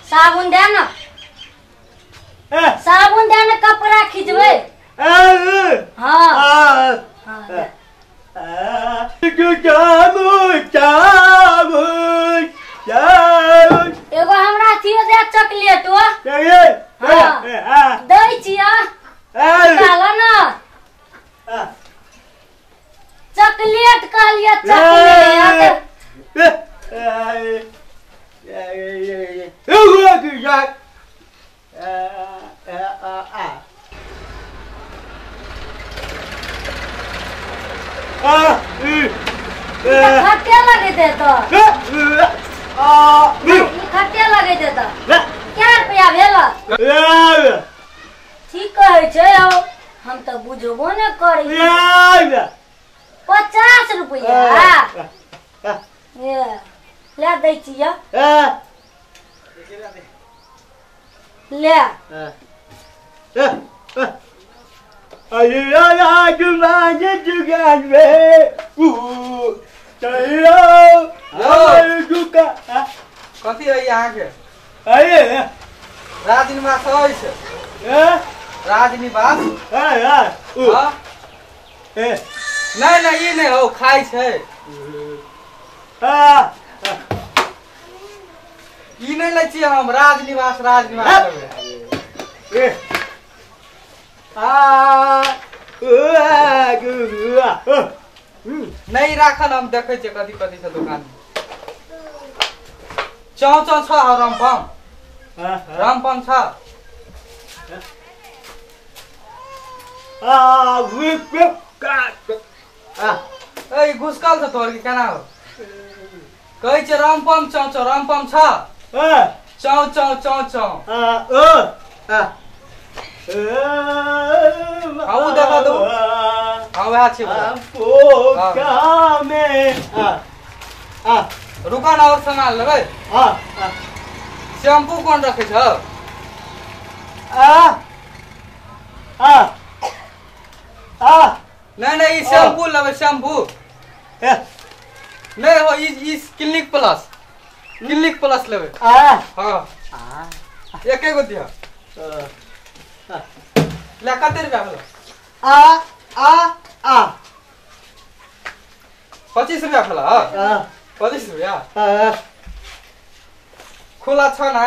साबुन दे ना कपड़ा खींचवे। हाँ एगो हमरा थियो दे चॉकलेट दै छिया काला ना चॉकलेट कहलिए चॉकलेट खट्टे लगे दे तो खट्टे लगे दे तो क्या रुपया भेला ठीक कहे छे हम तो बुझबो न करी 50 रुपया ले दै छिया ले कथी है यहाँ के राजनिवास राजनिवास नहीं नहीं ये नहीं हो खाई छे ई नहीं ले छिए हम राजनिवास लेबे नहीं राखन हम देखे छे कथी कथी से दुकान में चौचौ छ रामपम छ ए घुसकल छ तोर के केना हो कहै छे रामपम छ चौ आउ देखा दो वह छे रुका ना और सामान लेबै शैम्पू कौन रखे छ नहीं शैम्पू लेबै शैम्पू नहीं हो इस क्लिनिक प्लस लेबै हां एके गो दिया ले कते रुपया भेल 25 रुपया भेल 25 रुपया खुला छ ना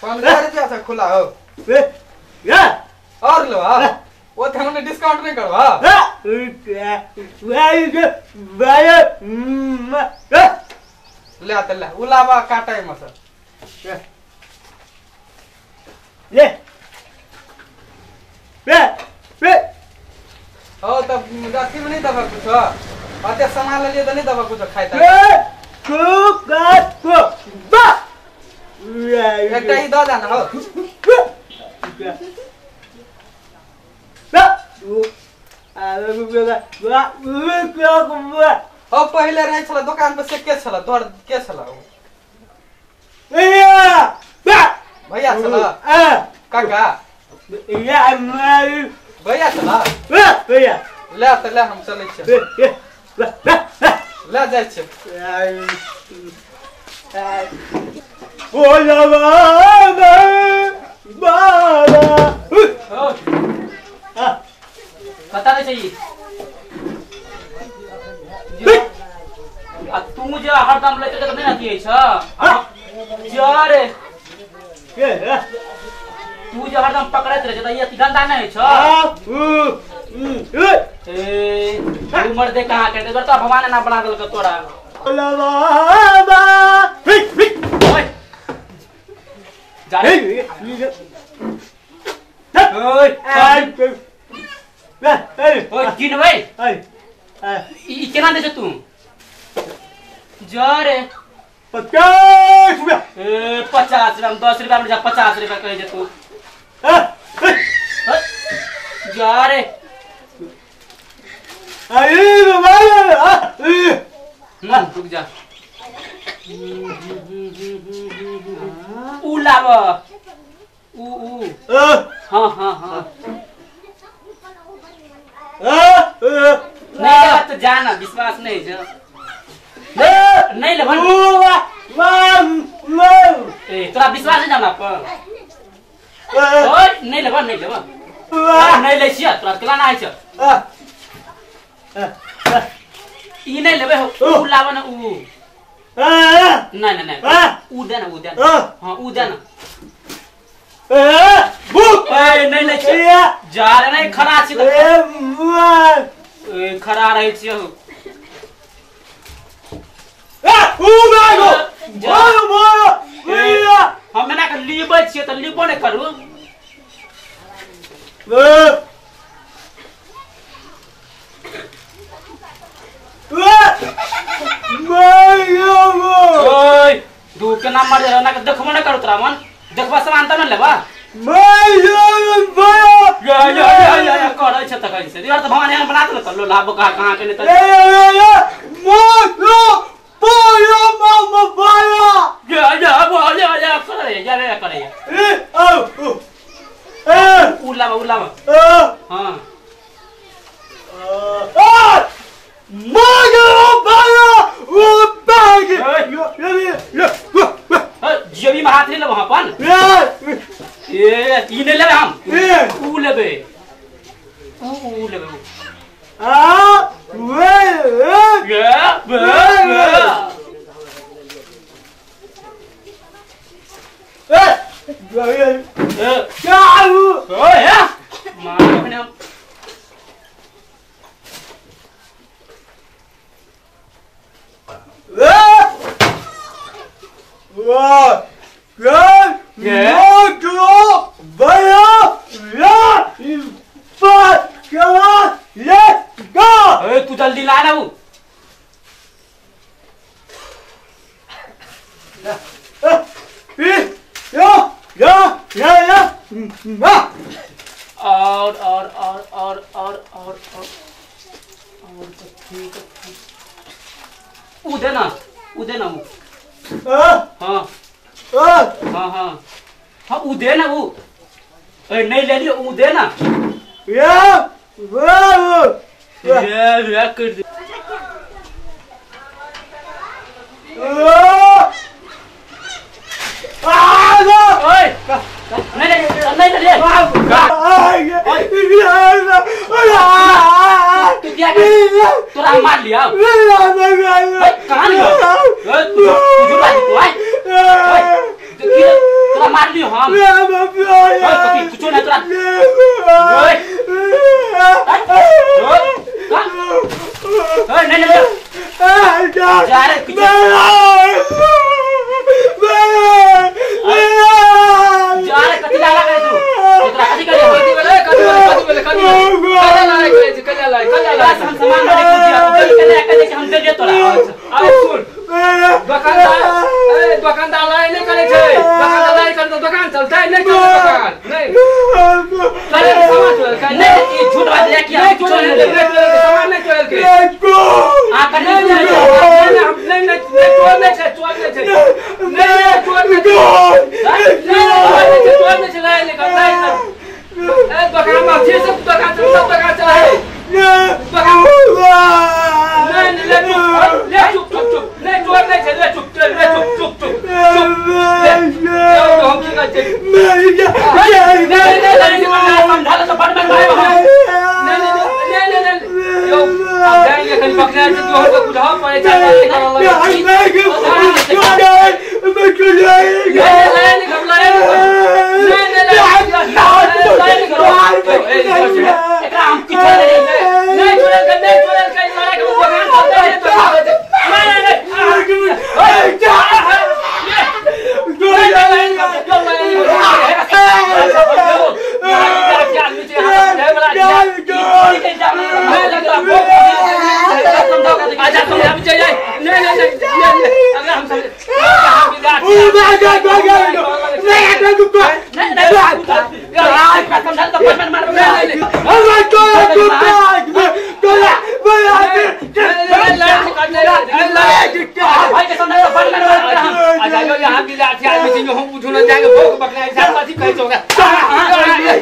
15 रुपया से खुला हो और लो वो थे हमने डिस्काउंट नहीं करवा ले आते ले उलावा काटा है मसर ओ तब राती में नहीं दबा कुछ आते सामान ले लिए तो नहीं दबा कुछ खाइता एक ही दो जाना हो ओ पहले रहे छला दुकान पे से के छला तोर के छला भैया छला काका भैया छला भैया ले त ले हम चलै छी ले जाय छी पता नहीं चाहिए तू मुझे हरदम लेके तो नहीं आती है रे तू जो हरदम पकड़त रहे तो ये गंदा नहीं है उम्र दे कहां के तो भगवान ना बना देलक तोरा जा ओए गिन भाई ई केना दे छ तू जा रे 50 रुपया 50 रुपया 10 रुपया में जा 50 रुपया कहे जे तू जा रे रुक जा ऊ लाव ऊ हाँ हाँ हाँ नहीं लेवा तो जाना विश्वास नहीं जो नहीं लेवा तोरा विश्वास है जाना पर नहीं लेवा नहीं ले छिया तोरा केला ना है छ ई नहीं लेबे हो ऊ लाव ना ऊ नहीं ऊ दे ना हां ऊ दे ना बुक नहीं ले छिया जा रे नहीं खरा छी खरा रहे छी हो ऊ मागो हम ना कर लीबे छी त लीबो नहीं करू दू के नाम मार ना के देखबो ना करू तोरा मन देखबा समानता न लेबा या करे छ त कहि से यार त भगवान यहाँ बना त कर लो लाभ कहां के ने करे उलावा हां जबी में हाथ नहीं ले वहां पर ये ई नहीं लेबे हम ऊ लेबे तू जल्दी ला ना वो और ठीक उदे ना वो हाँ हाँ हाँ हाँ उदे ना वो नहीं ले लियो उदे ना कर दे तोरा मार लिया कहां तोरा मार लियो हम कुछ नहीं तोरा नहीं जा रे कुछ जा रे कति लाला करे तू तोरा कति करे कति ला हम सामान मारे कुछ हम दे तोरा अब सुन दुकानदार लाई नहीं करे छे दुकानदार लाई कर तो दुकान चलता है नहीं चलता दुकान नहीं करे सामान चल के नहीं ये झूठ बात है क्या कुछ नहीं सामान नहीं चल के आ कर नहीं दुकान में फिर सब दुकान चला है भाई के समझ बंद करवा हम आ जाओ यहां भी लाठी आदमी से हम पूछो ना जाएंगे भोग बकरा इंसान पासी कह दोगे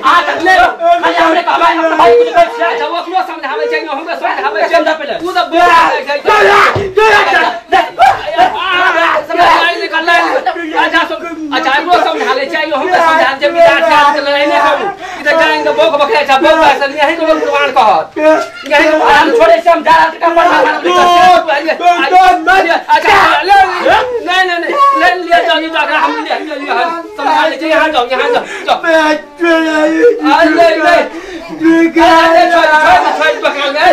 आ ले खाली हमरे बाबा भाई कुछ कर अच्छा वो क्यों समझावे चाहिए हम तो समझावे चल पहले तू तो बोल समझाई निकल अच्छा वो समझा ले चाहिए हम तो समझा जब लाठी आदमी लड़ाई नहीं हम इधर जाएंगे भोग बकरा अच्छा भोग ऐसा यही तो दुकान कहत यही हम छोड़े से हम जा रहा का पढ़ना अच्छा नहीं ले लिया जाओ ये जाकर हम ले लिया समझा लीजिए यहाँ जाओ ले छोड़ बकरा में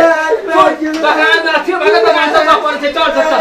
बकरा ना थी बकरा तो पर से चढ़ सकता